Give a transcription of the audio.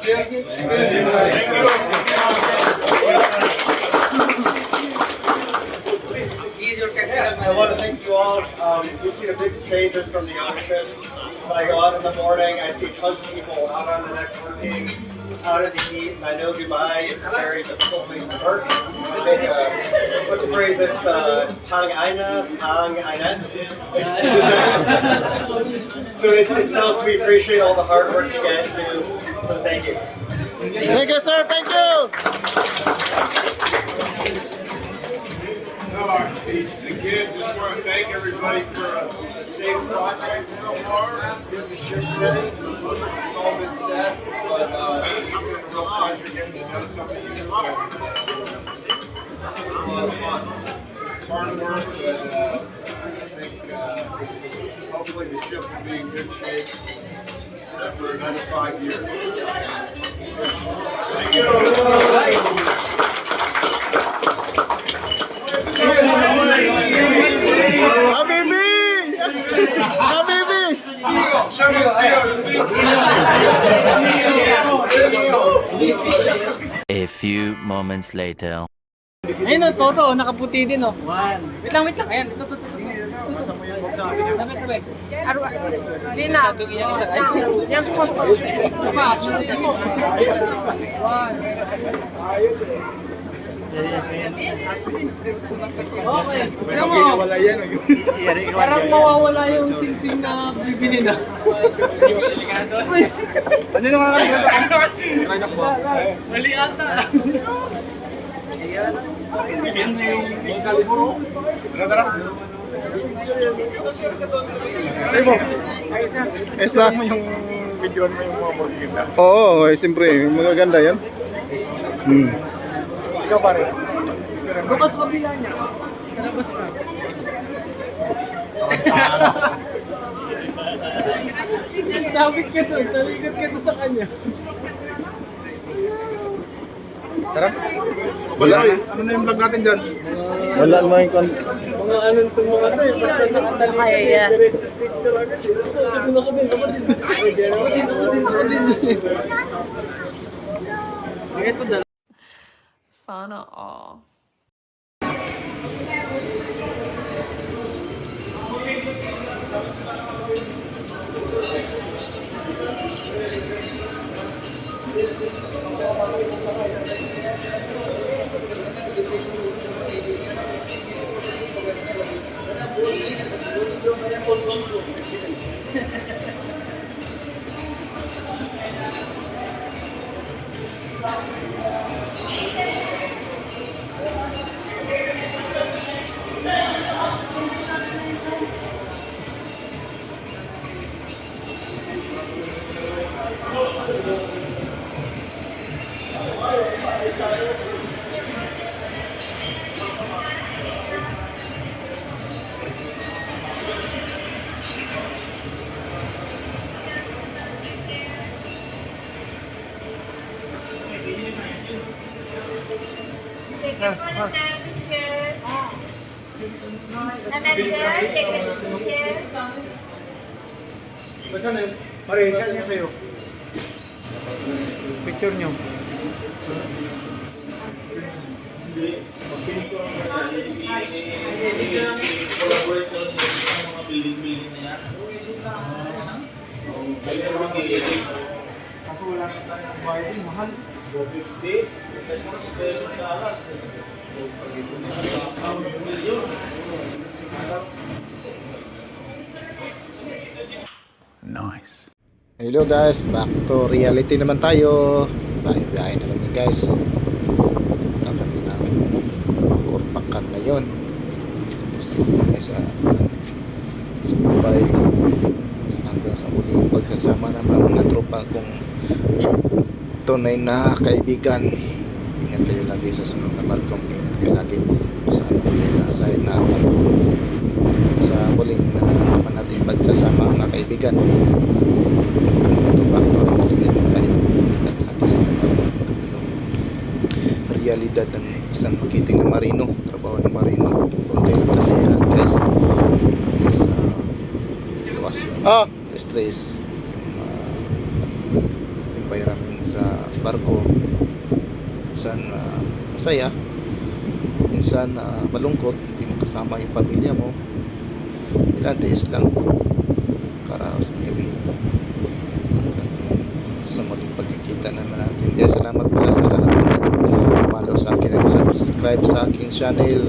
I want to thank you all. We see the big changes from the other trips. When I go out in the morning, I see tons of people out on the deck working, out in the heat, and I know Dubai, it's a very difficult place to work. I think, what's the phrase? It's Tang Aina. So itself, we appreciate all the hard work you guys do. So thank you. Thank you, sir. Thank you. Again, just want to thank everybody for a safe project so far. Get the ship ready. It's all been set, but it's been a real pleasure getting to know some of you. It's a lot of fun. It's hard work, but I think hopefully the ship will be in good shape for another 5 years. Thank you. Habibi! Habibi! Show me the A few moments later. Ayun o, Toto, nakaputi din o. Wait lang. Ayan, ito. Tabi. Lina. Yan po po. Okay. Tignan mo. Parang mawawala yung sing-sing na bibili na. Ano yung mga Mali ata. Esta mo yung video mo yung mga magaganda. Oo, siyempre, magaganda yan. Ikaw pare. Bukas kabila niya. Sa labas ka. Sabit ka to. Taligot ka to sa kanya. Tara. Wala eh. Ano na yung vlog natin dyan? Wala naman yung Mga anong itong mga to eh. Basta nakatalikod. Kaya. Diretso picture agad. Ako din. Ito dalawa. Sana all. Take it for the 7 chairs. And then sir, take it for the chairs. Basta na yun. Pare, share niya sa'yo. Picture niyo. Kaso wala na tayong bayad, mahal. Nice. Hello guys, back to reality naman tayo. Bahay na kami guys. Sa kami na kurpakan na yun. Gusto ko kami sa Dubai. Hanggang sa uling pagkasama ng mga tropa kong tunay na kaibigan. Ingat kayo lagi sa sunod na Malcolm. Ingat kayo lagi sa side na sa huling naman natin pagsasama mga kaibigan. Ito pa maligyan tayo. Ingat natin sa yung realidad ng isang magiting na marino, trabaho ng marino. Kunti lang kasi yan guys. Iwas yung stress. Yung bayaran sa barko. Minsan masaya, minsan malungkot, hindi mo kasama yung pamilya mo. Ilan tiis lang karaos ng gabi. Sa muling pagkikita naman natin. Kaya salamat pala sa lahat ng pumalo sa akin at subscribe sa aking channel.